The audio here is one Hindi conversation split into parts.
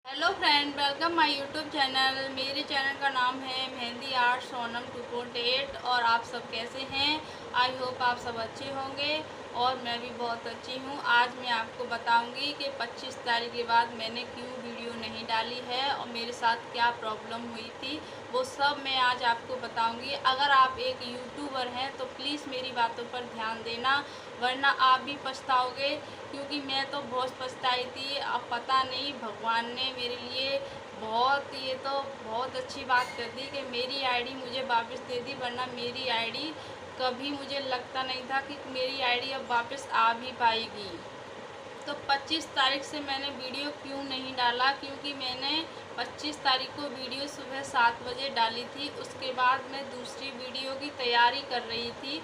Hello friend, welcome my YouTube channel. मेरे चैनल का नाम है मेहंदी आर्ट सोनम 2.8 और आप सब कैसे हैं। आई होप आप सब अच्छे होंगे और मैं भी बहुत अच्छी हूँ। आज मैं आपको बताऊंगी कि 25 तारीख के बाद मैंने क्यों वीडियो नहीं डाली है और मेरे साथ क्या प्रॉब्लम हुई थी, वो सब मैं आज आपको बताऊंगी। अगर आप एक यूट्यूबर हैं तो प्लीज़ मेरी बातों पर ध्यान देना, वरना आप भी पछताओगे। क्योंकि मैं तो बहुत पछताई थी। अब पता नहीं भगवान ने मेरे लिए बहुत अच्छी बात कर दी कि मेरी आईडी मुझे वापस दे दी, वरना मेरी आईडी कभी मुझे लगता नहीं था कि मेरी आईडी अब वापस आ भी पाएगी। तो 25 तारीख से मैंने वीडियो क्यों नहीं डाला, क्योंकि मैंने 25 तारीख को वीडियो सुबह 7 बजे डाली थी। उसके बाद मैं दूसरी वीडियो की तैयारी कर रही थी,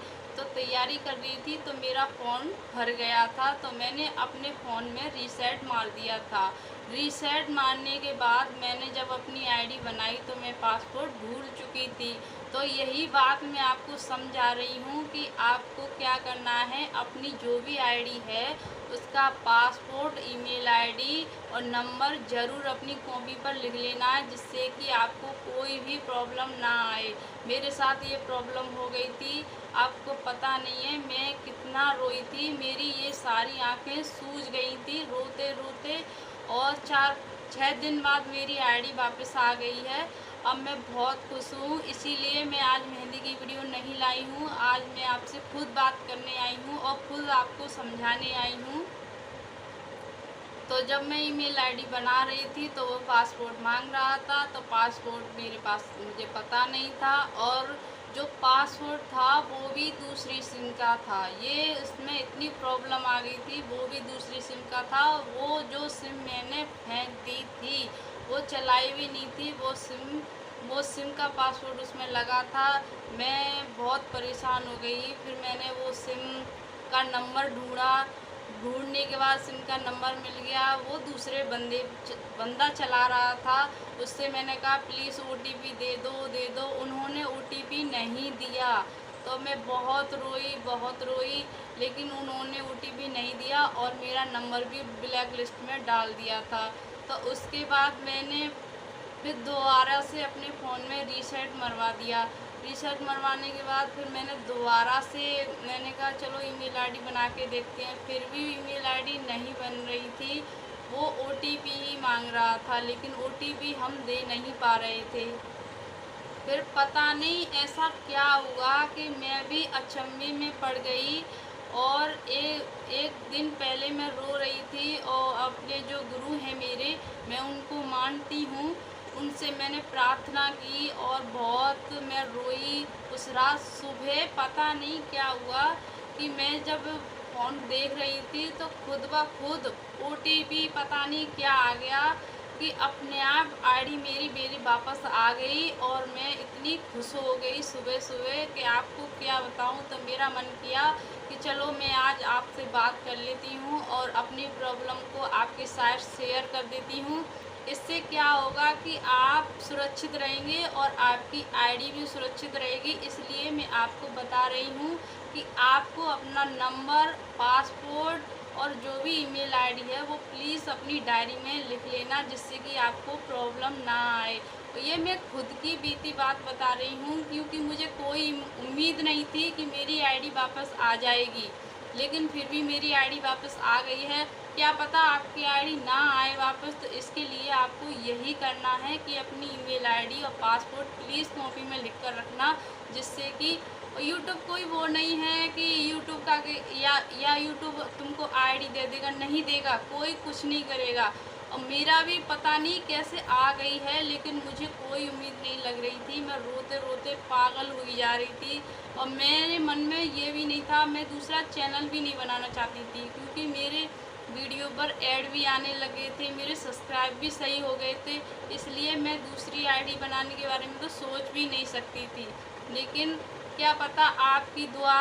तो मेरा फ़ोन भर गया था। तो मैंने अपने फ़ोन में रीसेट मार दिया था। रीसेट मारने के बाद मैंने जब अपनी आईडी बनाई तो मैं पासवर्ड भूल चुकी थी। तो यही बात मैं आपको समझा रही हूँ कि आपको क्या करना है, अपनी जो भी आईडी है उसका पासपोर्ट, ईमेल आईडी और नंबर ज़रूर अपनी कॉपी पर लिख लेना है, जिससे कि आपको कोई भी प्रॉब्लम ना आए। मेरे साथ ये प्रॉब्लम हो गई थी, आपको पता नहीं है मैं कितना रोई थी। मेरी ये सारी आंखें सूज गई थी रोते रोते। और 4-6 दिन बाद मेरी आईडी वापस आ गई है। अब मैं बहुत खुश हूँ, इसीलिए मैं आज मेहंदी की वीडियो नहीं लाई हूँ। आज मैं आपसे खुद बात करने आई हूँ और खुद आपको समझाने आई हूँ। तो जब मैं ईमेल आईडी बना रही थी तो वो पासपोर्ट मांग रहा था, तो पासपोर्ट मेरे पास मुझे पता नहीं था, और जो पासवर्ड था वो भी दूसरी सिम का था। ये इसमें इतनी प्रॉब्लम आ गई थी, वो भी दूसरी सिम का था। वो जो सिम मैंने फेंक दी थी वो चलाई भी नहीं थी। वो सिम का पासवर्ड उसमें लगा था। मैं बहुत परेशान हो गई। फिर मैंने वो सिम का नंबर ढूंढने के बाद सिम का नंबर मिल गया। वो दूसरे बंदा चला रहा था। उससे मैंने कहा प्लीज़ ओटीपी दे दो। उन्होंने ओटीपी नहीं दिया। तो मैं बहुत रोई, लेकिन उन्होंने ओटीपी नहीं दिया और मेरा नंबर भी ब्लैक लिस्ट में डाल दिया था। तो उसके बाद मैंने फिर दोबारा से अपने फ़ोन में रीसेट मरवा दिया। रीसेट मरवाने के बाद फिर मैंने दोबारा से मैंने कहा चलो ईमेल आईडी बना के देखते हैं। फिर भी ईमेल आईडी नहीं बन रही थी। वो ओटीपी ही मांग रहा था, लेकिन ओटीपी हम दे नहीं पा रहे थे। फिर पता नहीं ऐसा क्या हुआ कि मैं भी अचंभे में पड़ गई। और एक दिन पहले मैं रो रही थी, और अपने जो गुरु हैं मेरे, मैं उनको मानती हूँ, उनसे मैंने प्रार्थना की और बहुत मैं रोई उस रात। सुबह पता नहीं क्या हुआ कि मैं जब फ़ोन देख रही थी तो खुद ब खुद ओटीपी पता नहीं क्या आ गया कि अपने आप आईडी मेरी वापस आ गई। और मैं इतनी खुश हो गई सुबह सुबह कि आपको क्या बताऊं। तो मेरा मन किया कि चलो मैं आज आपसे बात कर लेती हूं और अपनी प्रॉब्लम को आपके साथ शेयर कर देती हूं। इससे क्या होगा कि आप सुरक्षित रहेंगे और आपकी आईडी भी सुरक्षित रहेगी। इसलिए मैं आपको बता रही हूँ कि आपको अपना नंबर, पासपोर्ट और जो भी ईमेल आईडी है वो प्लीज़ अपनी डायरी में लिख लेना, जिससे कि आपको प्रॉब्लम ना आए। तो ये मैं खुद की बीती बात बता रही हूँ, क्योंकि मुझे कोई उम्मीद नहीं थी कि मेरी आईडी वापस आ जाएगी, लेकिन फिर भी मेरी आईडी वापस आ गई है। क्या पता आपकी आईडी ना आए वापस। तो इसके लिए आपको यही करना है कि अपनी ईमेल आईडी और पासपोर्ट प्लीज़ कॉपी में लिख कर रखना, जिससे कि यूट्यूब कोई वो नहीं है कि यूट्यूब का या यूट्यूब तुमको आईडी दे देगा, नहीं देगा, कोई कुछ नहीं करेगा। और मेरा भी पता नहीं कैसे आ गई है, लेकिन मुझे कोई उम्मीद नहीं लग रही थी। मैं रोते रोते पागल हुई जा रही थी। और मेरे मन में ये भी नहीं था, मैं दूसरा चैनल भी नहीं बनाना चाहती थी, क्योंकि मेरे वीडियो पर ऐड भी आने लगे थे, मेरे सब्सक्राइब भी सही हो गए थे। इसलिए मैं दूसरी आईडी बनाने के बारे में तो सोच भी नहीं सकती थी। लेकिन क्या पता आपकी दुआ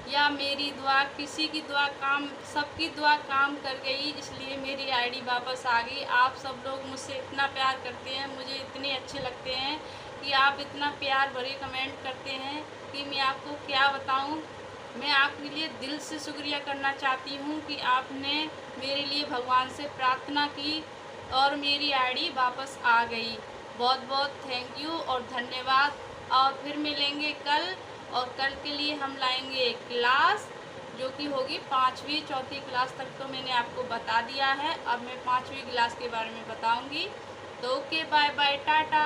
या मेरी दुआ, किसी की दुआ काम, सबकी दुआ काम कर गई, इसलिए मेरी आईडी वापस आ गई। आप सब लोग मुझसे इतना प्यार करते हैं, मुझे इतने अच्छे लगते हैं कि आप इतना प्यार भरे कमेंट करते हैं कि मैं आपको क्या बताऊं। मैं आपके लिए दिल से शुक्रिया करना चाहती हूँ कि आपने मेरे लिए भगवान से प्रार्थना की और मेरी आईडी वापस आ गई। बहुत बहुत थैंक यू और धन्यवाद। और फिर मिलेंगे कल, और कल के लिए हम लाएंगे एक क्लास जो कि होगी 5वीं 4थी क्लास तक तो मैंने आपको बता दिया है। अब मैं 5वीं क्लास के बारे में बताऊंगी। तो ओके, बाय बाय, टाटा।